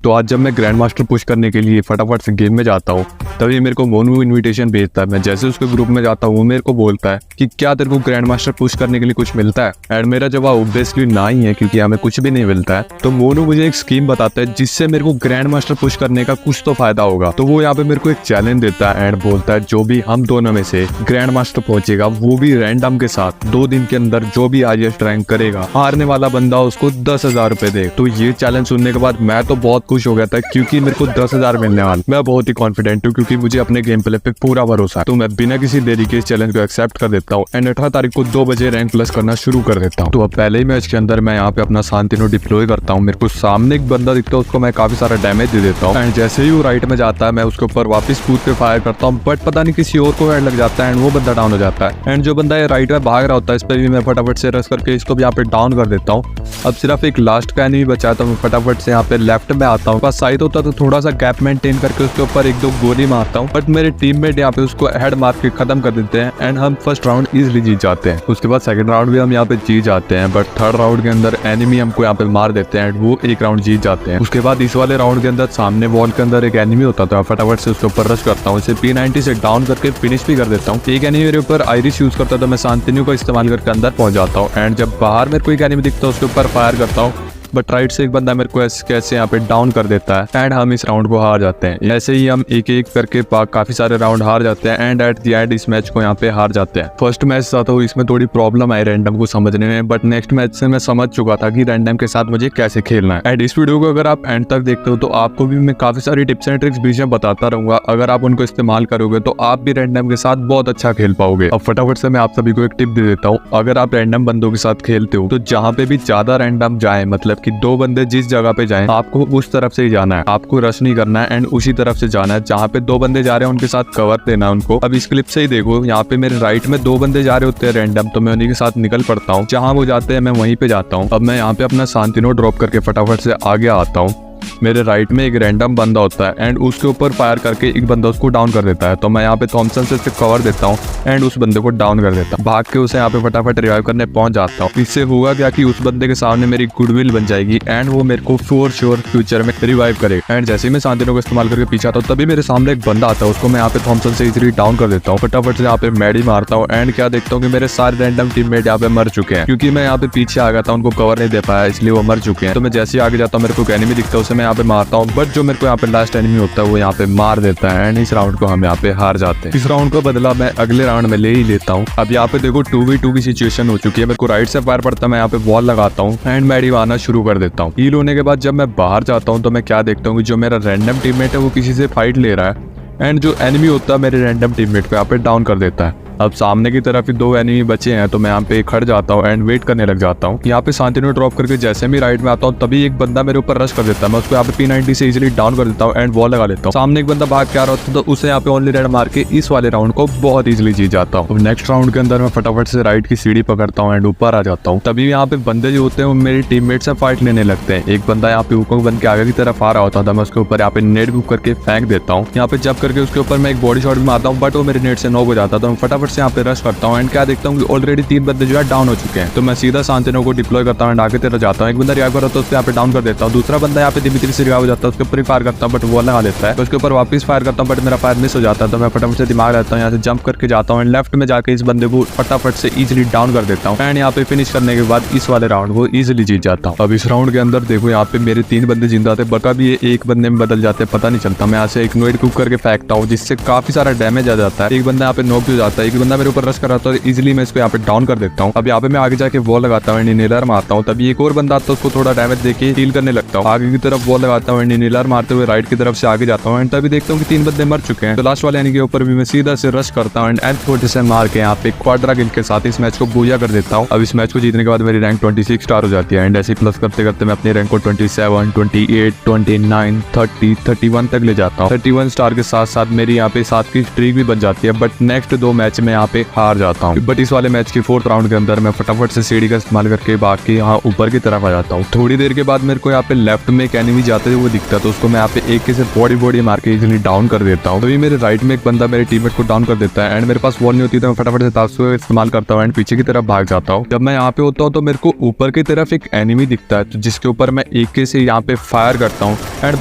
तो आज जब मैं ग्रैंड मास्टर पुश करने के लिए फटाफट से गेम में जाता हूँ, तभी मेरे को मोनू इनविटेशन भेजता है। मैं जैसे उसके ग्रुप में जाता हूँ, वो मेरे को बोलता है कि क्या तेरे को ग्रैंड मास्टर पुश करने के लिए कुछ मिलता है। एंड मेरा जवाब ऑब्वियसली ना ही है, क्योंकि हमें कुछ भी नहीं मिलता है। तो मोनू मुझे एक स्कीम बताता है जिससे मेरे को ग्रैंड मास्टर पुश करने का कुछ तो फायदा होगा। तो वो यहाँ पे मेरे को एक चैलेंज देता है एंड बोलता है जो भी हम दोनों में से ग्रैंड मास्टर पहुंचेगा, वो भी रैंडम के साथ 2 दिन के अंदर जो भी हाईएस्ट रैंक करेगा, हारने वाला बंदा उसको 10,000 रुपए दे। तो ये चैलेंज सुनने के बाद मैं तो बहुत खुश हो गया था, क्योंकि मेरे को 10,000 मिलने वाला। मैं बहुत ही कॉन्फिडेंट हूँ, क्योंकि मुझे अपने गेम प्ले पे पूरा भरोसा है। तो मैं बिना किसी देरी के इस चैलेंज को एक्सेप्ट कर देता हूँ एंड 18 तारीख को 2 बजे रैंक प्लस करना शुरू कर देता हूँ। तो अब पहले ही मैच के अंदर मैं यहाँ पे अपना शांतिनो डिप्लॉय करता हूँ। मेरे को सामने एक बंदा दिखता है, उसको मैं काफी सारा डैमेज दे देता हूँ एंड जैसे ही वो राइट में जाता है, मैं उसके ऊपर वापस कूद के फायर करता हूँ, बट पता नहीं किसी और को हेड लग जाता है एंड वो बंदा डाउन हो जाता है। एंड जो बंदा ये राइट में भाग रहा होता है, इस पर भी मैं फटाफट से रश करके इसको भी यहाँ पे डाउन कर देता हूँ। अब सिर्फ एक लास्ट का एनिमी बचा है, तो मैं फटाफट से यहाँ पे लेफ्ट में आता हूँ। पास साइड होता तो थोड़ा सा गैप मेंटेन करके उसके ऊपर 1-2 गोली मारता हूँ, बट मेरे टीममेट यहाँ पे उसको हेड मार के खत्म कर देते हैं एंड हम फर्स्ट राउंड इजिली जीत जाते हैं। उसके बाद सेकंड राउंड भी हम यहाँ पे जीत जाते हैं, बट थर्ड राउंड के अंदर एनिमी हमको यहाँ पे मार देते हैं एंड वो एक राउंड जीत जाते हैं। उसके बाद इस वाले राउंड के अंदर सामने वॉल के अंदर एक एनिमी होता था, फटाफट से उसके ऊपर रश करता हूँ, इसे P90 से डाउन करके फिनिश भी कर देता हूँ। एक एनिमी मेरे ऊपर आयरिश यूज करता था, मैं शांतिनो का इस्तेमाल करके अंदर पहुंच जाता हूँ एंड जब बाहर मेरे को एक एनिमी दिखता है, उसके ऊपर फायर करता हूँ, बट राइट से एक बंदा मेरे को कैसे यहाँ पे डाउन कर देता है एंड हम इस राउंड को हार जाते हैं। ऐसे ही हम एक एक करके काफी सारे राउंड हार जाते हैं एंड एट द एंड इस मैच को यहाँ पे हार जाते हैं। फर्स्ट मैच था तो इसमें थोड़ी प्रॉब्लम आई रैंडम को समझने में, बट नेक्स्ट मैच से मैं समझ चुका था कि रैंडम के साथ मुझे कैसे खेलना है। एंड इस वीडियो को अगर आप एंड तक देखते हो तो आपको भी मैं काफी सारी टिप्स एंड ट्रिक्स बीच में बताता रहूंगा। अगर आप उनको इस्तेमाल करोगे तो आप भी रैंडम के साथ बहुत अच्छा खेल पाओगे। अब फटाफट से मैं आप सभी को एक टिप दे देता हूँ। अगर आप रैंडम बंदों के साथ खेलते हो तो जहाँ पे भी ज्यादा रैंडम जाए, मतलब कि 2 बंदे जिस जगह पे जाएं, आपको उस तरफ से ही जाना है। आपको रश नहीं करना है एंड उसी तरफ से जाना है। जहाँ पे 2 बंदे जा रहे हैं उनके साथ कवर देना है उनको। अब इस क्लिप से ही देखो, यहाँ पे मेरे राइट में 2 बंदे जा रहे होते हैं रैंडम, तो मैं उन्हीं के साथ निकल पड़ता हूँ। जहाँ वो जाते हैं मैं वहीं पे जाता हूँ। अब मैं यहाँ पे अपना शांतिनो ड्रॉप करके फटाफट से आगे आता हूँ। मेरे राइट में एक रैंडम बंदा होता है एंड उसके ऊपर फायर करके एक बंदा उसको डाउन कर देता है, तो मैं यहाँ पे थॉमसन से कवर देता हूँ एंड उस बंदे को डाउन कर देता हूँ। भाग के उसे यहाँ पे फटाफट रिवाइव करने पहुंच जाता हूँ। इससे होगा क्या कि उस बंदे के सामने मेरी गुडविल बन जाएगी एंड वो मेरे को फॉर श्योर फ्यूचर में रिवाइव करेगा। एंड जैसे ही मैं शांतिनो को इस्तेमाल करके पीछे आता हूँ, तभी मेरे सामने एक बंदा आता है, उसको मैं यहाँ पे थॉमसन से इजीली डाउन कर देता हूँ। फटाफट से यहाँ पे मैडी मारता हूँ एंड क्या देखता हूँ कि मेरे सारे रैंडम टीममेट यहाँ पे मर चुके हैं, क्योंकि मैं यहाँ पे पीछे आ गया था, उनको कवर नहीं दे पाया, इसलिए वो मर चुके हैं। तो मैं जैसे ही आगे जाता हूँ, मेरे को एनिमी दिखता है, उसे मैं यहाँ पे मारता हूँ, बट जो मेरे को यहाँ पे लास्ट एनिमी होता है वो यहाँ पे मार देता है एंड इस राउंड को हम यहाँ पे हार जाते हैं। इस राउंड को बदला मैं अगले राउंड में ले ही लेता हूँ। अब यहाँ पे देखो 2v2 की सिचुएशन हो चुकी है। मेरे को राइट से फायर पड़ता है, मैं यहाँ पे वॉल लगाता हूँ एंड मैडी मारना शुरू कर देता हूँ। हील होने के बाद जब मैं बाहर जाता हूँ तो मैं क्या देखता हूँ कि जो मेरा रैंडम टीममेट है वो किसी से फाइट ले रहा है एंड जो एनिमी होता है मेरे रैंडम टीममेट पे यहाँ पे डाउन कर देता है। अब सामने की तरफ ही 2 एनिमी बचे हैं, तो मैं यहाँ पे खड़ जाता हूँ एंड वेट करने लग जाता हूँ। यहाँ पे शांतिनो ड्रॉप करके जैसे मैं राइट में आता हूँ, तभी एक बंदा मेरे ऊपर रश कर देता है। मैं उसको यहाँ पे P90 से इजीली डाउन कर देता हूँ एंड वॉल लगा लेता हूँ। सामने एक बंदा भाग के आ रहा होता है, तो उसे यहाँ पे ओनली रेड मार के इस वाले राउंड को बहुत इजीली जीत जाता हूँ। नेक्स्ट राउंड के अंदर मैं फटाफट से राइट की सीढ़ी पकड़ता हूँ एंड ऊपर आ जाता हूँ। तभी यहाँ पे बंदे जो होते हैं वो मेरे टीममेट से फाइट लेने लगते हैं। एक बंदा यहाँ पे हुकॉक बन के आगे की तरफ आ रहा होता था, मैं उसके ऊपर यहाँ पे नेट बुक करके फेंक देता हूँ। यहाँ पे जब करके उसके ऊपर मैं एक बॉडी शॉट भी मारता हूँ, बट वो मेरे नेट से नॉक हो जाता था। मैं फटाफट से यहाँ पे रश करता हूँ एंड क्या देखता हूँ कि ऑलरेडी 3 बंदे जो है डाउन हो चुके हैं। तो मैं सीधा शांतिनो को डिप्लॉय करता हूँ, आगे तेरा जाता हूँ। एक बंदा रिवाइव कर रहा था, उसको यहाँ पे डाउन कर देता हूँ। दूसरा बंदा यहाँ पे दिमित्री से रिवाइव हो जाता है, उसके ऊपर फायर करता हूँ, बट वो लगा लेता है। तो उसके ऊपर वापस फायर करता हूँ, बट मेरा फायर मिस हो जाता है। तो मैं फटाफट से दिमाग रहता हूँ, यहाँ से जंप करके जाता हूँ एंड लेफ्ट में जाके इस बंदे को फटाफट से इजिली डाउन कर देता हूँ एंड यहाँ पे फिनिश करने के बाद इस वाले राउंड को इजिली जीत जाता हूँ। अब इस राउंड के अंदर देखो, यहाँ पे मेरे 3 बंदे जिंदा थे, बट अभी ये एक बंदे में बदल जाते हैं, पता नहीं चलता। मैं यहाँ से एक नोएड कुक करके फेंकता हूँ, जिससे काफी सारा डैमेज आ जाता है। एक बंदा यहाँ पे नॉक हो जाता है, एक बंदा मेरे ऊपर रश कर रहा था, इजिली मैं इसको यहाँ पे डाउन कर देता हूँ। अब यहाँ पे मैं आगे जाके वॉल लगाता हूँ, इनहेलर मारता हूँ। तभी एक और बंदा आता है, उसको थोड़ा डैमेज देके हील करने लगता हूँ। आगे की तरफ वॉल लगाता हूँ, इनहेलर मारते हुए राइट की तरफ से आगे जाता हूँ एंड तभी देखता हूँ कि 3 बंदे मर चुके हैं। तो लास्ट वाले एनिमी के ऊपर भी मैं सीधा से रश करता हूँ एंड M40 से मार के यहाँ पे क्वाड्रा किल के साथ इस मैच को बूया कर देता हूँ। अब इस मैच को जीतने के बाद मेरी रैंक 26 स्टार हो जाती है एंड ऐसे प्लस करते करते मैं अपनी रैंक को 27, 28, 29, 30, 31 तक ले जाता हूँ। 31 स्टार के साथ साथ मेरी यहाँ पे 7 की स्ट्रीक भी बन जाती है। बट नेक्स्ट 2 मैच मैं यहाँ पे हार जाता हूँ। बट इस वाले मैच के 4th राउंड के अंदर मैं फटाफट से सीढ़ी का इस्तेमाल करके भाग के यहाँ ऊपर की तरफ आ जाता हूँ। थोड़ी देर के बाद मेरे को यहाँ पे लेफ्ट में एक एनिमी जाते हुए दिखता है, तो उसको मैं यहाँ पे एक के से बॉडी मार के इजिली डाउन कर देता हूँ। तभी मेरे राइट में एक बंदा मेरे टीममेट को डाउन कर देता है एंड मेरे पास वॉल नहीं होती, तो मैं फटाफट से तासु का इस्तेमाल करता हूँ एंड पीछे की तरफ भाग जाता हूँ। जब मैं यहाँ पे होता हूँ तो मेरे को ऊपर की तरफ एक एनिमी दिखता है, तो जिसके ऊपर मैं एक के से यहाँ पे फायर करता हूँ एंड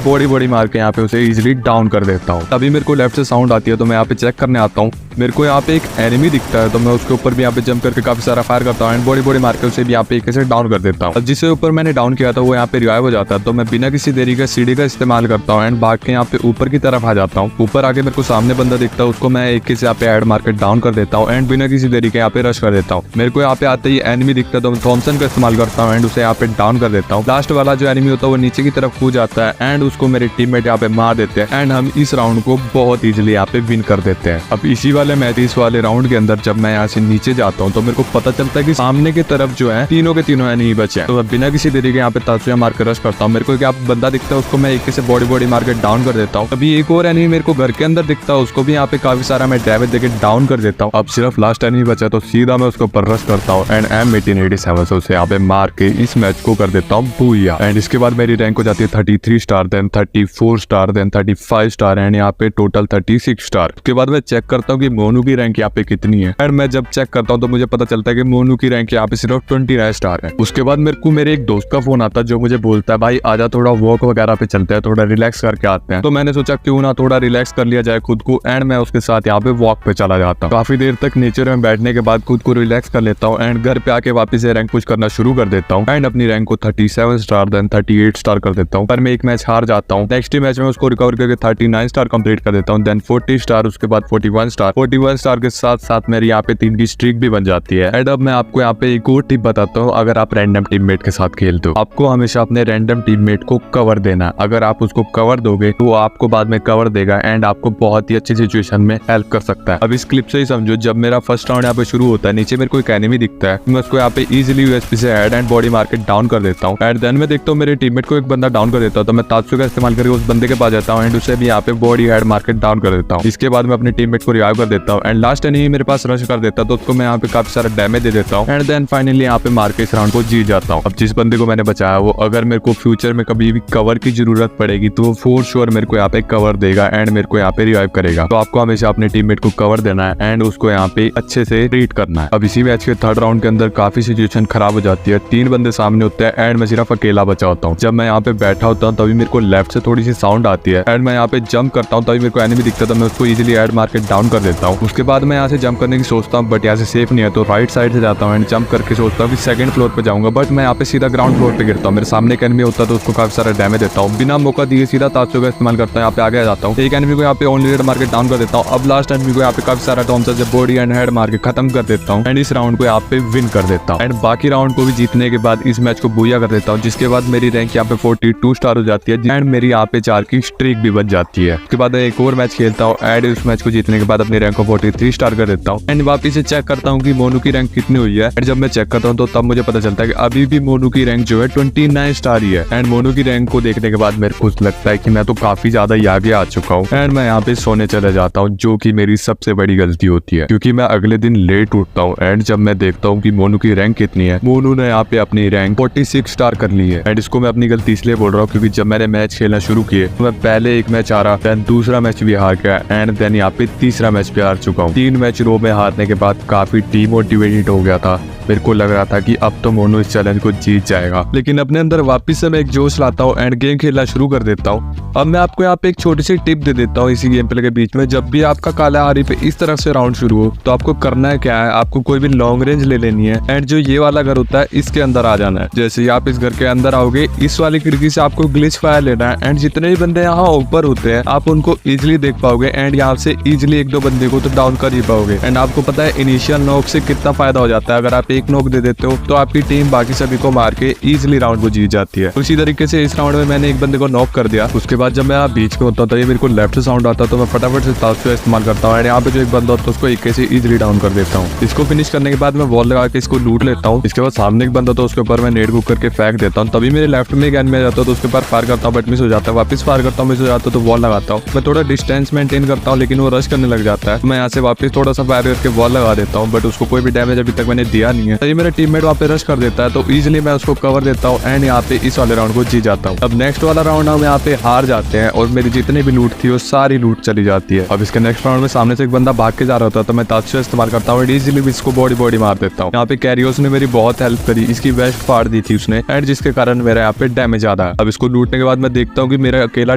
बॉडी मार के यहाँ पे उसे इजिली डाउन कर देता हूँ। तभी मेरे को लेफ्ट से साउंड आती है, तो मैं यहाँ पे चेक करने आता हूँ। मेरे को यहाँ पे एक एनिमी दिखता है, तो मैं उसके ऊपर भी यहाँ पे जंप करके काफी सारा फायर करता हूँ एंड बॉडी मार के उसे भी यहाँ पे एक से डाउन कर देता हूँ। जिससे ऊपर मैंने डाउन किया था वो यहाँ पे रिवाइव हो जाता है, तो मैं बिना किसी देरी का सीढ़ी का इस्तेमाल करता हूँ एंड भाग के यहाँ पे ऊपर की तरफ आ जाता हूँ। ऊपर आके मेरे को सामने बंदा दिखता है, उसको मैं एक से यहाँ पे ऐड मार के डाउन कर देता हूँ एंड बिना किसी देरी के यहाँ पे रश कर देता हूँ। मेरे को यहाँ पे आते ही एनिमी दिखता है, तो मैं थॉमसन का इस्तेमाल करता हूँ एंड उसे यहाँ पे डाउन कर देता हूँ। लास्ट वाला जो एनिमी होता है वो नीचे की तरफ कूद जाता है एंड उसको मेरे टीममेट यहाँ पे मार देते हैं एंड हम इस राउंड को बहुत इजीली यहाँ पे विन कर देते हैं। अब इसी वाले मैच इस वाले राउंड के अंदर जब मैं यहाँ से नीचे जाता हूँ तो मेरे को पता चलता है कि सामने की तरफ जो है तीनों के तीनों एनिमी बचे हैं। तो मैं बिना किसी देरी के यहाँ पे तासुया मार के रश करता हूँ। मेरे को क्या बंदा दिखता है, उसको मैं एक से बॉडी मार के डाउन कर देता हूँ। अभी एक और एनिमी मेरे को घर के अंदर दिखता है, उसको भी यहाँ पे काफी सारा मैं डैमेज देके डाउन कर देता हूँ। अब सिर्फ लास्ट एनिमी बचा, तो सीधा मैं उसको ऊपर रश करता हूँ एंड M1887 से उसे यहाँ पे मार के इस मैच को कर देता हूँ बूया। एंड इसके बाद मेरी रैंक हो जाती है 33 star, then 34 star, then 35 star and यहाँ पे टोटल 36 स्टार। उसके बाद मैं चेक करता हूँ कि मोनू की रैंक यहाँ पे कितनी है एंड मैं जब चेक करता हूँ तो मुझे पता चलता है कि मोनू की रैंक यहाँ पे सिर्फ 29 स्टार है। उसके बाद मेरे को मेरे एक दोस्त का फोन आता है जो मुझे बोलता है भाई आजा थोड़ा वॉक वगैरह पे चलते हैं, थोड़ा रिलैक्स करके आते हैं। तो मैंने सोचा क्यों ना थोड़ा रिलैक्स कर लिया जाए खुद को एंड मैं उसके साथ यहाँ पे वॉक पे चला जाता हूँ। काफी देर तक नेचर में बैठने के बाद खुद को रिलैक्स कर लेता हूँ एंड घर पे आके वापस से रैंक पुश करना शुरू कर देता हूँ एंड अपनी रैंक को 37 स्टार देन 38 स्टार कर देता हूँ। पर मैं एक मैच हार जाता हूँ। नेक्स्ट मैच में उसको रिकवर करके 39 स्टार कंप्लीट कर देता हूँ, देन 40 स्टार, उसके बाद 41 स्टार के साथ साथ मेरी यहाँ पे 3 की स्ट्रीक भी बन जाती है। एंड अब मैं आपको यहाँ पे एक और टिप बताता हूँ, अगर आप रैंडम टीममेट के साथ खेलते हो आपको हमेशा अपने रैंडम टीममेट को कवर देना। अगर आप उसको कवर दोगे तो आपको बाद में कवर देगा एंड आपको बहुत ही अच्छी सिचुएशन में हेल्प कर सकता है। अब इस क्लिप से ही समझो, जब मेरा फर्स्ट राउंड यहाँ पे शुरू होता है, नीचे मेरे को एक एनिमी दिखता है, मैं उसको यहाँ पे इजीली यूएसपी से हेड एंड बॉडी मार के डाउन कर देता हूँ एंड देन मैं देखता हूँ मेरे टीममेट को एक बंदा डाउन कर देता हूँ, तो मैं तात्सु का इस्तेमाल करके उस बंदे के पास जाता हूँ एंड उसे भी यहाँ पे बॉडी हेड मार के डाउन कर देता हूँ। इसके बाद मैं अपने टीममेट को रिवाइव कर देता हूँ एंड लास्ट एनिमी मेरे पास रश कर देता है, तो उसको मैं यहाँ पे काफी सारा डैमेज दे देता हूँ एंड देन फाइनली यहाँ पे मार के इस राउंड को जीत जाता हूँ। अब जिस बंदे को मैंने बचाया वो अगर मेरे को फ्यूचर में कभी भी कवर की जरूरत पड़ेगी तो वो फॉर श्योर मेरे को यहाँ पे कवर देगा एंड मेरे को यहाँ पे रिवाइव करेगा। तो आपको हमेशा अपने टीममेट को कवर देना है एंड उसको यहाँ पे अच्छे से ट्रीट करना है। अब इसी मैच के 3rd राउंड के अंदर काफी सिचुएशन खराब हो जाती है, 3 बंदे सामने होते हैं एंड मैं सिर्फ अकेला बचा होता हूँ। जब मैं यहाँ पे बैठा होता हूँ तभी मेरे को लेफ्ट से थोड़ी सी साउंड आती है एंड मैं यहाँ पे जंप करता हूँ, तभी मेरे को एनिमी दिखता है, तो मैं उसको इजीली एड मार के डाउन कर देता हूँ। उसके बाद मैं यहाँ से जंप करने की सोचता हूँ बट यहाँ से सेफ नहीं है, तो राइट साइड से जाता हूँ एंड जंप करके सोचता हूँ कि 2nd फ्लोर पे जाऊंगा, बट मैं यहाँ पे सीधा ग्राउंड फ्लोर पे गिरता हूँ। मेरे सामने एक एनिमी होता है तो उसको काफी सारा डैमेज देता हूँ, बिना मौका दिए सीधा तात्सु का इस्तेमाल करता हूँ, यहाँ पे आगे जाता हूँ, एक एनिमी को यहाँ पे ओनली रेड मार के डाउन कर देता हूँ। अब लास्ट एनिमी को यहाँ पे काफी सारा थॉमसन से बॉडी एंड हेड मार के खत्म कर देता हूँ एंड इस राउंड को यहाँ पे विन कर देता हूँ एंड बाकी राउंड को भी जीतने के बाद इस मैच को बूया कर देता हूँ, जिसके बाद मेरी रैंक यहाँ पे 42 स्टार हो जाती है एंड मेरी यहाँ पे 4 की स्ट्रीक भी बच जाती है। उसके बाद एक और मैच खेलता हूँ एंड उस मैच को जीतने के बाद अपनी रैंक को 43 स्टार कर देता हूँ एंड वापिस से चेक करता हूँ कि मोनू की रैंक कितनी हुई है एंड जब मैं चेक करता हूँ तो तब मुझे पता चलता है कि अभी भी मोनू की रैंक जो है 29 स्टार ही है एंड मोनू की रैंक को देखने के बाद मेरे को लगता है कि मैं तो काफी ज्यादा ही आगे आ चुका हूँ एंड मैं यहाँ पे सोने चले जाता हूँ, जो कि मेरी सबसे बड़ी गलती होती है क्योंकि मैं अगले दिन लेट उठता हूँ एंड जब मैं देखता हूँ कि मोनू की रैंक कितनी है, मोनू ने यहाँ पे अपनी रैंक 46 स्टार कर ली है एंड इसको मैं अपनी गलती इसलिए बोल रहा हूँ क्योंकि जब मैंने मैच खेलना शुरू किए तो मैं पहले एक मैच हारा, देन दूसरा मैच भी हार गया एंड देन यहाँ पे तीसरा मैच भी हार चुका हूँ। 3 मैच रो में हारने के बाद काफी डिमोटिवेटेड हो गया था, मेरे को लग रहा था कि अब तो मोनू इस चैलेंज को जीत जाएगा, लेकिन अपने अंदर वापस से मैं एक जोश लाता हूँ एंड गेम खेलना शुरू कर देता हूँ। अब मैं आपको यहाँ पे एक छोटी सी टिप दे देता हूँ इसी गेम प्ले के बीच में, जब भी आपका काला आरी पे इस तरफ से राउंड शुरू हो तो आपको करना है क्या है, आपको कोई भी लॉन्ग रेंज ले लेनी है एंड जो ये वाला घर होता है इसके अंदर आ जाना है। जैसे ही आप इस घर के अंदर आओगे इस वाली खिड़की से आपको ग्लिच फायर लेना है एंड जितने भी बंदे यहाँ ऊपर होते हैं आप उनको इजिली देख पाओगे एंड यहाँ से इजिली 1-2 बंदे को तो डाउन कर ही पाओगे एंड आपको पता है इनिशियल नॉक से कितना फायदा हो जाता है। अगर आप पे एक नॉक दे देते हो तो आपकी टीम बाकी सभी को मार के इजिली राउंड को जीत जाती है। उसी तरीके से इस राउंड में मैंने एक बंदे को नॉक कर दिया। उसके बाद जब मैं यहाँ बीच में होता था, ये मेरे को लेफ्ट साउंड आता तो मैं फटाफट से ताश का इस्तेमाल करता हूँ। यहाँ पे जो एक बंदा होता है उसको एक से इजिली डाउन कर देता हूँ। इसको फिनिश करने के बाद मैं वॉल लगा के इसको लूट लेता हूँ। इसके बाद सामने एक बंदा तो उसके ऊपर मैं नेट बुक करके फेंक देता हूँ। तभी मेरे लेफ्ट में एक एनिमी आ जाता है तो उसके ऊपर फायर करता हूँ, बट मिस हो जाता है। वापस फायर करता हूँ, मिस हो जाता है तो वॉल लगाता हूँ। मैं थोड़ा डिस्टेंस मेंटेन करता हूँ, लेकिन वो रश करने लग जाता है। मैं यहाँ से वापस थोड़ा सा फायर करके वॉल लगा देता हूँ, बट उसको कोई भी डैमेज अभी तक मैंने दिया नहीं है। तभी मेरा टीममेट वहाँ पे रश कर देता है तो इजिली मैं उसको कवर देता हूँ एंड यहाँ पे इस वाले राउंड को जीत जाता हूँ। अब नेक्स्ट वाला राउंड हम यहाँ पे हार जाते हैं और मेरी जितनी भी लूट थी वो सारी लूट चली जाती है। अब इसके नेक्स्ट राउंड में सामने से एक बंदा भाग के जा रहा होता है तो मैं ताश इस्तेमाल करता हूँ, इजिली इसको बॉडी मार देता हूँ। यहाँ पे कैरियोस ने मेरी बहुत हेल्प करी, इसकी वेस्ट फाड़ दी थी उसने एंड जिसके कारण मेरा यहाँ पे डैमेज आता है। अब इसको लूटने के बाद मैं देखता हूँ कि मेरा अकेला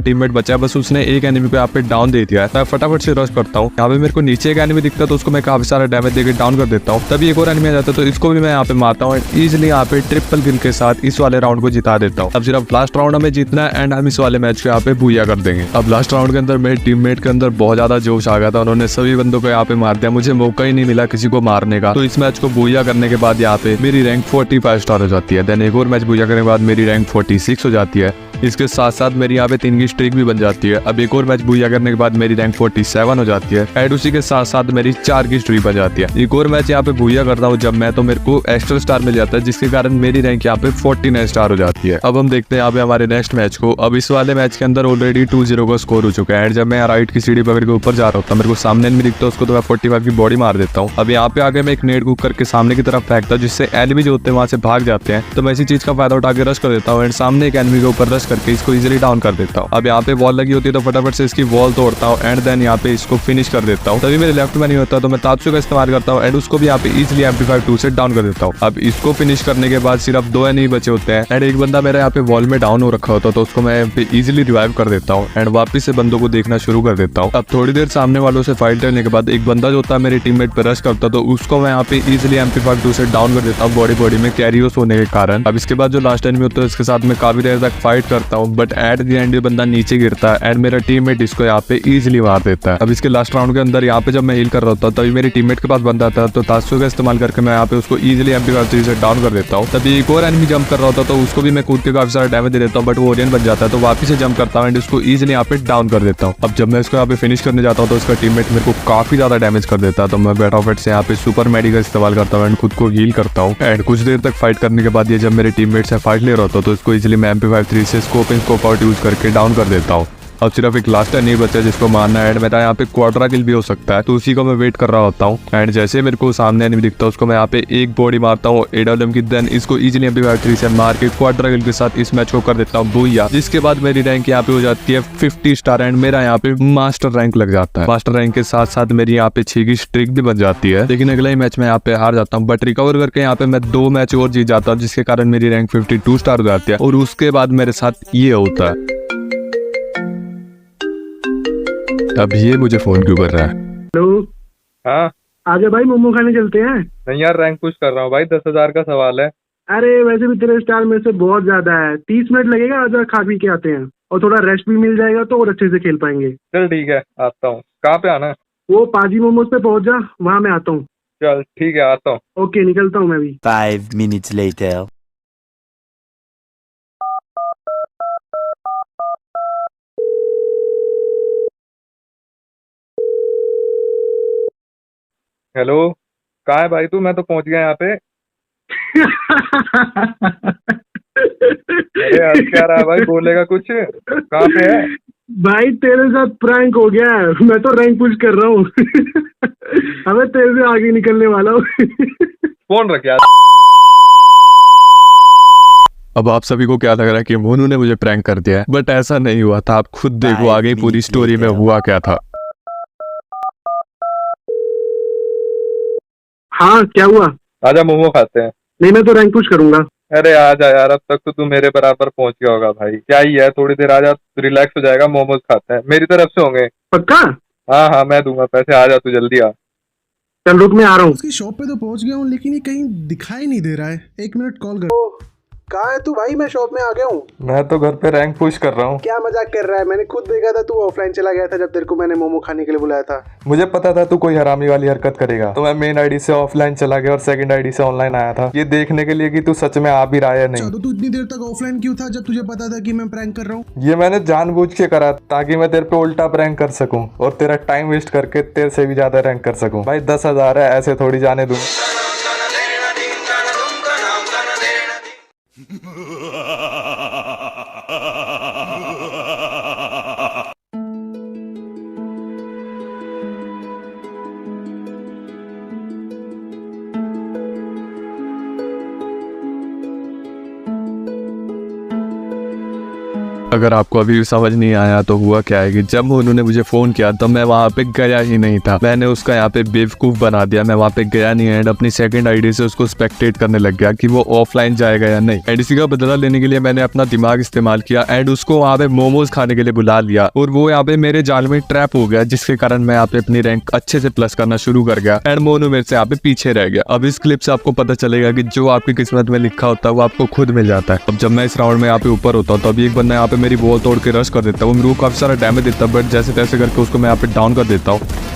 टीममेट बचा है, बस उसने एक एनिमी को यहाँ पे डाउन दे दिया है। मैं फटाफट से रश करता हूँ। यहाँ पे मेरे को नीचे एक एनिमी दिखता है तो उसको मैं काफी सारा डैमेज देकर डाउन कर देता हूँ। तभी एक और एनिमी आ जाता है तो इसको भी मैं यहाँ पे मारता हूँ एंड इजिली यहाँ पे ट्रिपल किल के साथ इस वाले राउंड को जिता देता हूँ। अब सिर्फ लास्ट राउंड हमें जीतना है एंड हम इस वाले मैच को यहाँ पे बूया कर देंगे। अब लास्ट राउंड के अंदर मेरे टीममेट के अंदर बहुत ज्यादा जोश आ गया था, उन्होंने सभी बंदों को यहाँ पे मार दिया, मुझे मौका ही नहीं मिला किसी को मारने का। तो इस मैच को बूया करने के बाद यहाँ पे मेरी रैंक 45 स्टार हो जाती है। देन एक और मैच बूया करने के बाद मेरी रैंक 46 हो जाती है। इसके साथ साथ मेरी यहाँ पे 3 की स्ट्रीक भी बन जाती है। अब एक और मैच बूया करने के बाद मेरी रैंक 47 हो जाती है एंड उसी के साथ साथ मेरी 4 की स्ट्रीक बन जाती है। एक और मैच यहाँ पे बूया करता हूँ जब मैं, तो मेरे को एक्स्ट्रा स्टार मिल जाता है जिसके कारण मेरी रैंक यहाँ पे 49 स्टार हो जाती है। अब हम देखते हैं यहाँ पे हमारे नेक्स्ट मैच को। अब इस वाले मैच के अंदर ऑलरेडी 2-0 का स्कोर हो चुका है एंड जब मैं राइट की सीढ़ी पकड़ के ऊपर जा रहा होता, मेरे को सामने एनिमी दिखता है, उसको तो मैं 45 की बॉडी मार देता हूँ। अब यहाँ पे आगे मैं एक नेट कुक करके सामने की तरफ फेंकता हूँ जिससे एनिमी जो होते हैं वहां से भाग जाते हैं। तो मैं इसी चीज का फायदा उठा के रश कर देता हूँ एंड सामने एक एनिमी के ऊपर रश करके इसको इजिली डाउन कर देता हूँ। अब यहाँ पे वॉल लगी होती है तो फटाफट से इसकी वॉल तोड़ता हूँ एंड देन यहाँ पे इसको फिनिश कर देता हूँ। तभी मेरे लेफ्ट में नहीं होता तो मैं तात्सु का इस्तेमाल करता हूँ एंड उसको भी यहाँ पे इजिली MP5-2 से डाउन कर देता हूँ। अब इसको फिनिश करने के बाद सिर्फ 2 एनिमी बचे होते हैं एंड एक बंदा मेरा यहाँ पे वॉल में डाउन हो रखा होता तो उसको मैं इजिली रिवाइव कर देता हूँ एंड वापिस से बंदों को देखना शुरू कर देता हूँ। अब थोड़ी देर सामने वालों से फाइट करने के बाद एक बंदा जो होता है मेरे टीममेट पे रश करता तो उसको मैं यहाँ पे इजिली MP5-2 से डाउन कर देता हूँ बॉडी में कैरियोस होने के कारण। अब इसके बाद जो लास्ट एनिमी होता है इसके साथ मैं काफी देर तक फाइट करता हूँ, बट एट द एंड ये बंदा नीचे गिरता है एंड मेरा टीममेट इसको यहाँ पे इजिली मार देता है। अब इसके लास्ट राउंड के अंदर यहाँ पे जब मैं हील कर रहा होता तभी मेरे टीममेट के पास बंदा था तो तात्सु का इस्तेमाल करके मैं यहाँ पे उसको इजिली MP5-3 से डाउन कर देता हूँ। तभी एक और एनिमी जंप कर रहा होता तो उसको भी मैं कूद के काफी सारा डैमेज दे देता हूँ, बट वो ओरियन बन जाता है तो वापिस से जंप करता हूँ एंड उसको इजिली यहाँ पे डाउन कर देता हूँ। अब जब मैं इसको यहाँ पे फिनिश करने जाता हूँ तो उसका टीममेट मेरे को काफी ज्यादा डैमेज कर देता है तो मैं फटाफट से यहाँ पे सुपर मेडी का इस्तेमाल करता हूँ एंड खुद को हील करता हूँ एंड कुछ देर तक फाइट करने के बाद ये जब मेरे टीममेट से फाइट ले रहा होता तो इसको इजिली मैं MP5-3 से scope in scope out use करके डाउन कर देता हूँ। अब सिर्फ एक लास्ट नहीं बचा जिसको मारना है एंड मेरा यहाँ पे क्वाड्रा किल भी हो सकता है तो उसी को मैं वेट कर रहा होता हूँ एंड जैसे मेरे को सामने एनिमी दिखता है उसको मैं यहाँ पे एक बॉडी मारता हूँ AWM की, देन इसको इजीली MP5-3 से मार के क्वाड्रा किल के साथ इस मैच को कर देता हूँ बूया, जिसके बाद मेरी रैंक यहाँ पे हो जाती है 50 स्टार एंड मेरा यहाँ पे मास्टर रैंक लग जाता है। मास्टर रैंक के साथ साथ मेरी यहाँ पे 6 की स्ट्रिक भी बन जाती है, लेकिन अगले ही मैच में यहाँ पे हार जाता हूँ, बट रिकवर करके यहाँ पे मैं 2 मैच और जीत जाता हूँ जिसके कारण मेरी रैंक 52 स्टार हो जाती है। और उसके बाद मेरे साथ ये होता है। अब ये मुझे फोन क्यों कर रहा है? हेलो। हाँ आगे भाई मोमो खाने चलते हैं। नहीं यार, रैंक पुश कर रहा हूँ भाई, 10,000 का सवाल है। अरे वैसे भी तेरे स्टार में से बहुत ज्यादा है, 30 मिनट लगेगा, आजा खा पी के आते हैं और थोड़ा रेस्ट भी मिल जाएगा तो और अच्छे से खेल पाएंगे। चल ठीक है, आता हूँ। कहाँ पे आना है? वो पाजी मोमोज पे पहुंच जा, वहाँ मैं आता हूँ। चल ठीक है, आता हूँ। ओके, निकलता हूँ मैं भी। 5 minutes later. हेलो, कहाँ है भाई तू? मैं तो पहुंच गया यहाँ पे। अरे यार क्या रहा है भाई, बोलेगा कुछ? कहाँ पे है भाई तेरे साथ प्रैंक हो गया है, मैं तो रैंक पुश कर रहा हूँ। अबे तेरे से आगे निकलने वाला हूँ। फोन रख यार। अब आप सभी को क्या लग रहा है कि मोनू ने मुझे प्रैंक कर दिया है, बट ऐसा नहीं हुआ था। आप खुद देखो आगे पूरी स्टोरी में हुआ क्या था। हाँ क्या हुआ? आजा मोमो खाते हैं। नहीं, मैं तो रैंक पुश करूंगा। अरे आजा यार, अब तक तो तू मेरे बराबर पहुंच गया होगा भाई। क्या ही है, थोड़ी देर आजा, रिलैक्स हो जाएगा। मोमोज खाते हैं, मेरी तरफ से होंगे। पक्का? हाँ हाँ, मैं दूंगा पैसे। आजा तू, जल्दी आ। चल रुक, मैं आ रहा हूँ। उसकी शॉप पे तो पहुंच गया हूँ लेकिन ये कहीं दिखाई नहीं दे रहा है। 1 मिनट कॉल कर। कहाँ है तू भाई? मैं शॉप में आ गया हूँ। मैं तो घर पे रैंक पुश कर रहा हूँ। क्या मजाक कर रहा है? मैंने खुद देखा था तू ऑफलाइन चला गया था जब तेरे को मैंने मोमो खाने के लिए बुलाया था। मुझे पता था तू कोई हरामी वाली हरकत करेगा, तो मैं मेन आईडी से ऑफलाइन चला गया और सेकंड आईडी से ऑनलाइन आया था, ये देखने के लिए कि तू सच में आ भी रहा है या नहीं। तो तू इतनी देर तक ऑफलाइन क्यों था जब तुझे पता था कि मैं प्रैंक कर रहा हूँ? ये मैंने जानबूझ के करा ताकि मैं तेरे पे उल्टा प्रैंक कर सकूं और तेरा टाइम वेस्ट करके तेरे से भी ज्यादा रैंक कर सकूं। भाई 10,000 है, ऐसे थोड़ी जाने दूं। अगर आपको अभी भी समझ नहीं आया तो हुआ क्या है कि जब उन्होंने मुझे फोन किया तो मैं वहाँ पे गया ही नहीं था। मैंने उसका यहाँ पे बेवकूफ बना दिया, मैं वहाँ पे गया नहीं एंड अपनी सेकंड आईडी से उसको स्पेक्टेट करने लग गया कि वो ऑफलाइन जाएगा या नहीं। एंड इसी का बदला लेने के लिए मैंने अपना दिमाग इस्तेमाल किया एंड उसको वहाँ पे मोमोज खाने के लिए बुला लिया और वो यहाँ पे मेरे जाल में ट्रैप हो गया, जिसके कारण मैं यहाँ पे अपनी रैंक अच्छे से प्लस करना शुरू कर गया एंड मोनू मेरे से यहाँ पे पीछे रह गया। अब इस क्लिप से आपको पता चलेगा कि जो आपकी किस्मत में लिखा होता है वो आपको खुद मिल जाता है। अब जब मैं इस राउंड में यहाँ पे ऊपर होता हूँ तो अभी एक बंदा यहाँ पे मेरी बॉल तोड़ के रश कर देता है, वो मेरे को काफी सारा डैमेज देता है, बट जैसे तैसे करके उसको मैं यहाँ पे डाउन कर देता हूँ।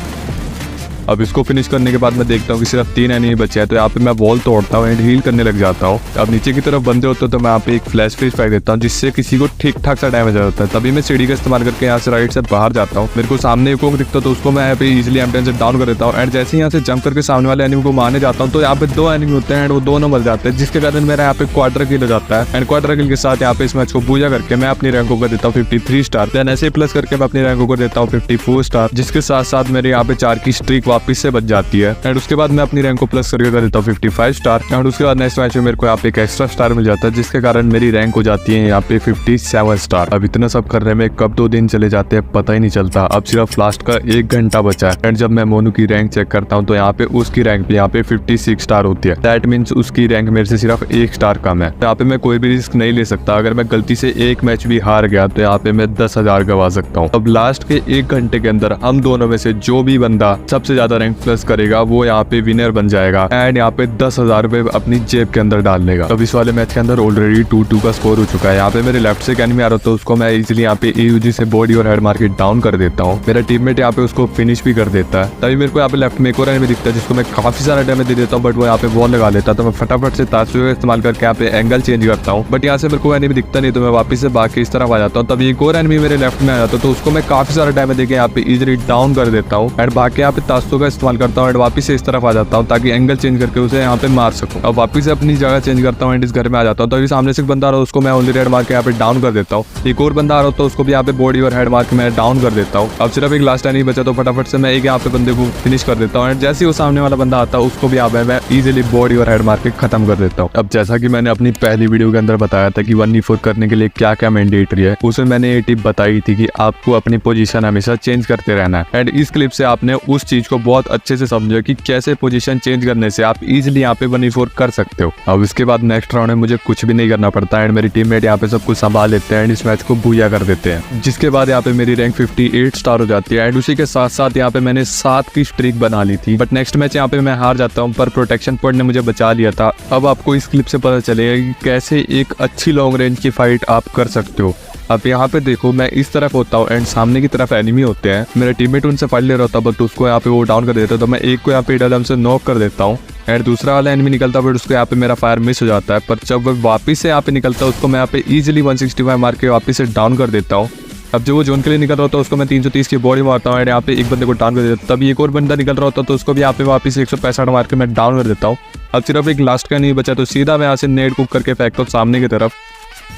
अब इसको फिनिश करने के बाद मैं देखता हूँ कि सिर्फ 3 एनिमी बचे हैं, तो यहाँ पे मैं वॉल तोड़ता हूँ एंड हील करने लग जाता हूँ। अब नीचे की तरफ बंदे होते हैं तो मैं यहाँ पे एक फ्लैश फ्रीज फेंक देता हूँ, जिससे किसी को ठीक ठाक सा डैमेज आ जाता है। तभी मैं सीढ़ी का इस्तेमाल करके यहाँ से राइट से बाहर जाता हूँ। मेरे को सामने एक दिखता है तो उसको मैं यहाँ पे इजिली एम10 से डाउन कर देता हूँ एंड जैसे यहाँ से जंप करके सामने वाले एनिमी को मारने जाता हूँ तो यहाँ पे 2 एनिमी होते हैं एंड वो दोनों मर जाते हैं, जिसके कारण मेरा यहाँ पे क्वार्टर किल हो जाता है एंड क्वार्टर किल के साथ यहाँ पे इस मैच को पूजा करके मैं अपनी रैंक को कर देता हूँ 53 स्टार। देन ऐसे प्लस करके मैं अपनी रैंक को कर देता हूँ 54 स्टार, जिसके साथ साथ मेरे यहाँ पे 4 की स्ट्रीक वापस से बच जाती है एंड उसके बाद मैं अपनी रैंक को प्लस करके कर देता हूँ 55 स्टार एंड उसके बाद नेक्स्ट मैच में मेरे को यहाँ पे एक एक्स्ट्रा स्टार मिल जाता है, जिसके कारण मेरी रैंक हो जाती है यहाँ पे 57 स्टार। अब इतना सब करने में कब 2 दिन चले जाते हैं पता ही नहीं चलता। अब सिर्फ लास्ट का 1 घंटा बचा है एंड जब मैं मोनू की रैंक चेक करता हूँ तो यहाँ पे उसकी रैंक भी यहाँ पे 56 स्टार होती है। दैट मीन्स उसकी रैंक मेरे से सिर्फ 1 स्टार कम है। यहाँ पे मैं कोई भी रिस्क नहीं ले सकता, अगर मैं गलती से एक मैच भी हार गया तो यहाँ पे मैं 10,000 गवा सकता हूँ। अब लास्ट के 1 घंटे के अंदर हम दोनों में से जो भी बंदा सबसे ज्यादा रैंक प्लस करेगा वो यहाँ पे विनर बन जाएगा एंड यहाँ पे 10,000 रुपए अपनी जेब के अंदर डाल लेगा। अब इस वाले मैच के अंदर ऑलरेडी 2-2 का स्कोर हो चुका है। यहाँ पे मेरे लेफ्ट से एनिमी आ रहा था, उसको मैं इजीली यहाँ पे AUG से बॉडी और हेड मार के डाउन कर देता हूँ। मेरा टीममेट यहाँ पे उसको फिनिश भी कर देता है। तभी मेरे को यहाँ पे लेफ्ट में एक और एनिमी दिखता है जिसको मैं काफी सारा डैमेज दे देता हूँ, बट वो यहाँ पे वॉल लगा लेता है। तो मैं फटाफट से ताशू का इस्तेमाल करके यहाँ पे एंगल चेंज करता हूँ, बट यहाँ से मेरे को एनिमी दिखता नहीं तो मैं वापस से बाकी इस तरफ आ जाता हूँ। तभी एक और एनिमी मेरे लेफ्ट में आ जाता है तो उसको मैं काफी सारा डैमेज देके यहाँ पे इजीली डाउन कर देता हूँ एंड बाकी यहाँ पे ताशू का इस्तेमाल करता हूँ एंड वापस से इस तरफ आ जाता हूँ ताकि एंगल चेंज करके उसे यहाँ पे मार सकूं। अब वापस से अपनी जगह चेंज करता हूँ एंड इस घर में आ जाता हूँ। तो अभी सामने से एक बंदा आ रहा है, उसको मैं ओनली रेड मार के यहाँ पे डाउन कर देता हूँ। एक और बंदा आ रहा है तो उसको भी यहाँ पे बॉडी और हेड मार के मैं डाउन कर देता हूँ। अब सिर्फ एक लास्ट एनिमी बचा तो फटाफट से मैं एक यहाँ पे बंदे को फिनिश कर देता हूँ एंड जैसे ही वो सामने वाला बंदा आता है उसको भी यहाँ पे मैं इजिली बॉडी और हेड मार के खत्म कर देता हूँ। अब जैसा कि मैंने अपनी पहली वीडियो के अंदर बताया था कि 1v4 करने के लिए क्या क्या मैंडेटरी है, उसमें मैंने ये टिप बताई थी कि आपको अपनी पोजीशन हमेशा चेंज करते रहना है एंड इस क्लिप से आपने उस चीज को बहुत अच्छे से समझा कि कैसे पोजीशन चेंज करने से आप इजीली यहाँ पे 1v4 कर सकते हो। अब इसके बाद नेक्स्ट राउंड में मुझे कुछ भी नहीं करना पड़ता एंड मेरी टीममेट यहाँ पे सब कुछ संभाल लेते हैं एंड इस मैच को बूया कर देते हैं, जिसके बाद यहाँ पे मेरी रैंक 58 स्टार हो जाती है एंड उसी के साथ साथ यहाँ पे मैंने 7 की स्ट्रीक बना ली थी। बट नेक्स्ट मैच यहाँ पे मैं हार जाता हूँ, पर प्रोटेक्शन पॉइंट ने मुझे बचा लिया था। अब आपको इस क्लिप से पता चलेगा कि कैसे एक अच्छी लॉन्ग रेंज की फाइट आप कर सकते हो। अब यहाँ पे देखो, मैं इस तरफ होता हूँ एंड सामने की तरफ एनिमी होते हैं। मेरा टीममेट उनसे फाइट ले रहा होता बट उसको यहाँ पे वो डाउन कर देता है, तो मैं एक को यहाँ पे डलम से नॉक कर देता हूँ एंड दूसरा वाला एनिमी निकलता बट उसको यहाँ पे मेरा फायर मिस हो जाता है। पर जब वो वापस से यहाँ पे निकलता है उसको मैं यहाँ पे इजीली 165 मार के वापस से डाउन कर देता हूँ। अब जो वो जोन के लिए निकल रहा होता है उसको मैं 330 की बॉडी मारता हूँ एंड यहाँ पे एक बंदे को डाउन कर देता हूँ। तभी एक और बंदा निकल रहा होता है तो उसको भी यहाँ पे वापस 165 मार के मैं डाउन कर देता हूँ। अब सिर्फ एक लास्ट का नहीं बचा तो सीधा मैं यहाँ से नेट कुक करके फेंकता हूँ सामने की तरफ,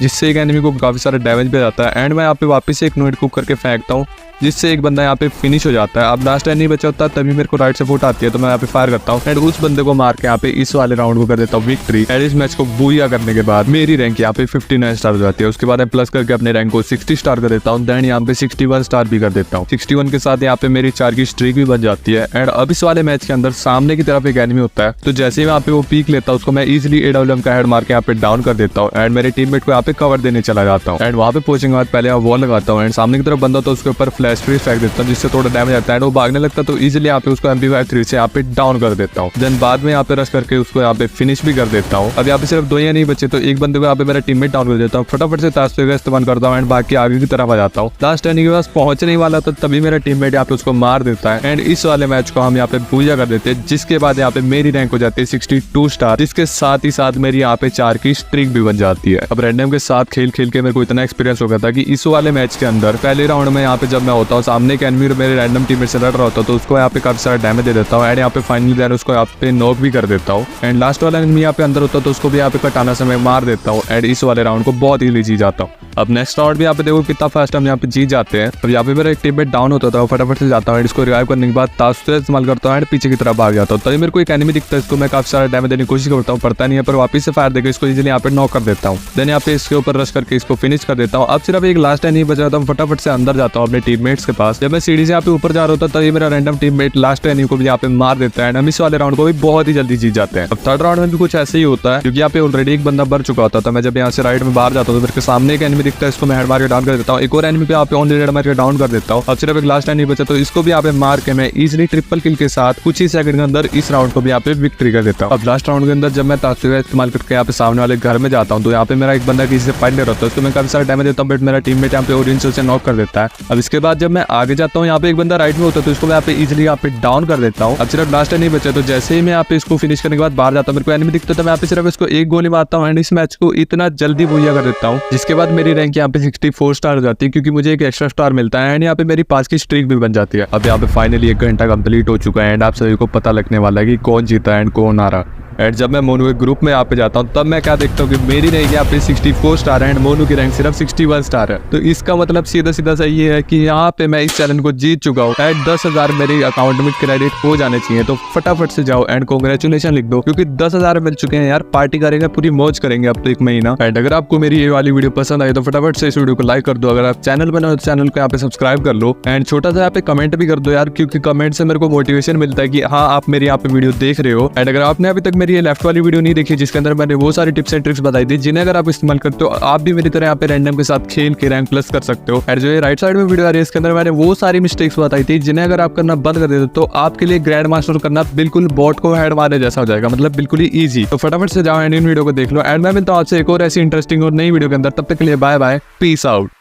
जिससे एक एनिमी को काफ़ी सारा डैमेज भी जाता है एंड मैं यहाँ पे वापस से एक नेट कुक करके फेंकता हूँ, जिससे एक बंदा यहाँ पे फिनिश हो जाता है। अब लास्ट एनिमी बचा होता है तभी मेरे को राइट से फुट आती है तो मैं यहाँ पे फायर करता हूँ एंड उस बंदे को मार के यहाँ पे इस वाले राउंड को कर देता हूँ विक्ट्री एंड इस मैच को बूया करने के बाद मेरी रैंक यहाँ पे 59 स्टार हो जाती है। उसके बाद मैं प्लस करके अपने रैंक को 60 स्टार कर देता हूँ, देन यहाँ पे 61 स्टार भी कर देता हूँ। 61 के साथ यहाँ पे मेरी 4 की स्ट्रीक भी बन जाती है एंड अब इस वाले मैच के अंदर सामने की तरफ एक एनिमी होता है, तो जैसे ही यहाँ पे वो पीक लेता है उसको मैं इजिली AWM का हेड मार के यहाँ पे डाउन कर देता हूँ एंड मेरे टीममेट को यहाँ पे कवर देने चला जाता हूँ एंड वहाँ पे पहुंचने के बाद पहले वॉल लगाता हूँ एंड सामने की तरफ बंदा तो उसके ऊपर फ्लैश फ्रीज फेंक देता हूँ जिससे थोड़ा डैमेज आता है। वो भागने लगता है तो इजीली यहाँ पे उसको MP53 से यहाँ पे डाउन कर देता हूँ। देन बाद में यहाँ पे रश करके उसको यहाँ पे फिनिश भी कर देता हूँ। अब यहाँ पे सिर्फ 2 ही नहीं बचे तो एक बंदे को यहाँ पे मेरा टीममेट डाउन कर देता हूँ। फटाफट से ताशते का इस्तेमाल करता हूँ एंड बाकी आगे की तरफ आ जाता हूँ। लास्ट एनिमी के पास पहुंचने वाला तो तभी मेरा टीममेट यहाँ पे उसको मार देता है एंड इस वाले मैच को हम यहाँ पे पूजा कर देते हैं, जिसके बाद यहाँ पे मेरी रैंक हो जाती है 62 स्टार, जिसके साथ ही साथ मेरी यहाँ पे 4 की स्ट्रीक भी बन जाती है। अब रैंडम के साथ खेल खेल के मेरे को इतना एक्सपीरियंस हो गया था कि इस वाले मैच के अंदर पहले राउंड में यहाँ पे जब मैं होता हूँ सामने के एनिमी मेरे रैंडम टीममेट से लड़ रहा होता तो उसको यहाँ पे काफी सारा डैमेज दे देता हूँ एंड यहाँ पे फाइनली देन उसको यहाँ पे नॉक भी कर देता हूँ एंड लास्ट वाला एनिमी यहाँ पे अंदर होता तो उसको भी यहाँ पे कटाना से मैं मार देता हूँ एंड इस वाले राउंड को बहुत इजीली जीत जाता हूँ। अब नेक्स्ट राउंड भी यहाँ पे देखो कितना फास्ट हम यहाँ पे जीत जाते हैं। अब यहाँ पे मेरा एक टीममेट डाउन होता था, फटाफट से जाता हूँ एंड इसको रिवाइव करने के बाद ताशते इस्तेमाल करता हूँ एंड पीछे की तरफ भाग जाता हूँ। तभी मेरे को एक एनिमी दिखता है, इसको मैं काफी सारा डैमेज देने की कोशिश करता हूँ, पड़ता नहीं है पर वापस से फायर देकर इसको इजीली यहाँ पे नॉक कर देता हूँ। देन यहाँ पे इसके ऊपर रश करके इसको फिनिश कर देता हूँ। अब सिर्फ एक लास्ट एनिमी बचा था, फटाफट से अंदर जाता हूँ अपने टीममेट्स के पास। जब मैं सीढ़ी से यहाँ पे ऊपर जा रहा था तभी मेरा रैंडम टीममेट लास्ट एनिमी को भी यहाँ पे मार देता है एंड हम इस वाले राउंड को भी बहुत ही जल्दी जीत जाते हैं। अब थर्ड राउंड में भी कुछ ऐसे ही होता है क्योंकि यहाँ पे ऑलरेडी एक बंदा मर चुका होता था। मैं जब यहाँ से राइट में बाहर जाता हूँ तो मेरे सामने एक एनिमी दिखता है, इसको मैं हेड मार के डाउन कर देता हूँ। एक और एनिमी पे यहाँ पे ऑनली रेड मार के डाउन कर देता हूँ। अब सिर्फ एक लास्ट एनिमी बचा तो इसको भी यहाँ पे मार के मैं इजीली ट्रिपल किल के साथ कुछ ही सेकंड के अंदर इस राउंड को भी यहाँ पे विक्ट्री कर देता हूँ। अब लास्ट राउंड के अंदर जब मैं ताशते का इस्तेमाल करके यहाँ पे सामने वाले घर में जाता हूँ तो यहाँ पे मेरा एक बंदा किसी से फाइट ले रहा होता है, उसको मैं काफी सारा डैमेज देता हूँ बट मेरा टीममेट यहाँ पे ऑरेंज से नॉक कर देता है। अब इसके बाद जब मैं आगे जाता हूँ यहाँ पे एक बंदा राइट में होता है तो इसको मैं यहाँ पे इजीली यहाँ पे डाउन कर देता हूँ। अब सिर्फ लास्ट एनिमी बचा तो जैसे ही मैं यहाँ पे इसको फिनिश करने के बाद बाहर जाता हूँ मेरे को एनिमी दिखता है, मैं यहाँ पे सिर्फ इसको एक गोली मारता हूँ एंड इस मैच को इतना जल्दी भूया कर देता हूँ जिसके बाद मेरी रैंक यहाँ पे 64 स्टार हो जाती है क्योंकि मुझे एक एक्स्ट्रा स्टार मिलता है एंड यहाँ पे मेरी 5 की स्ट्रीक भी बन जाती है। अब यहाँ पे फाइनली 1 घंटा कंप्लीट हो चुका है एंड आप सभी को पता लगने वाला है कि कौन जीता एंड कौन आ रहा। एंड जब मैं मोनू के ग्रुप में यहाँ पे जाता हूँ तब मैं क्या देखता हूँ कि मेरी रैंक यहाँ पे 64 स्टार है एंड मोनू की रैंक सिर्फ 61 स्टार है। तो इसका मतलब सीधा सीधा सा ये है कि यहाँ पे मैं इस चैलेंज को जीत चुका हूँ एंड 10,000 मेरे अकाउंट में क्रेडिट हो जाने चाहिए। तो फटाफट से जाओ एंड कांग्रेचुलेशन लिख दो क्योंकि 10,000 मिल चुके हैं यार। पार्टी करेंगे, पूरी मौज करेंगे अब तो 1 महीना। एंड अगर आपको मेरी ये वाली वीडियो पसंद आई तो फटाफट से इस वीडियो को लाइक कर दो। अगर आप चैनल बना हो तो चैनल को यहाँ पे सब्सक्राइब कर लो एंड छोटा सा यहाँ पे कमेंट भी कर दो यार, क्योंकि कमेंट से मेरे को मोटिवेशन मिलता है कि हाँ आप मेरी यहाँ पे वीडियो देख रहे हो। एंड अगर आपने अभी तक मेरी ये लेफ्ट वाली वीडियो नहीं देखी जिसके अंदर मैंने वो सारी टिप्स एंड ट्रिक्स बताई थी जिन्हें अगर आप इस्तेमाल करते हो आप भी मेरी तरह यहाँ पे रैंडम के साथ खेल के रैंक प्लस कर सकते हो। और जो ये राइट साइड में वीडियो आ रही है इसके अंदर मैंने वो सारी मिस्टेक्स बताई थी जिन्हें अगर आप करना बंद कर देते तो आपके लिए ग्रैंड मास्टर करना बिल्कुल बॉट को हेड मारने जैसा हो जाएगा, मतलब बिल्कुल ही ईजी। तो फटाफट से जाओ एंड इन वीडियो को देख लो एंड मैं मिलता हूं आपसे एक और ऐसी इंटरेस्टिंग और नई वीडियो के अंदर। तब तक के लिए बाय बाय, पीस आउट।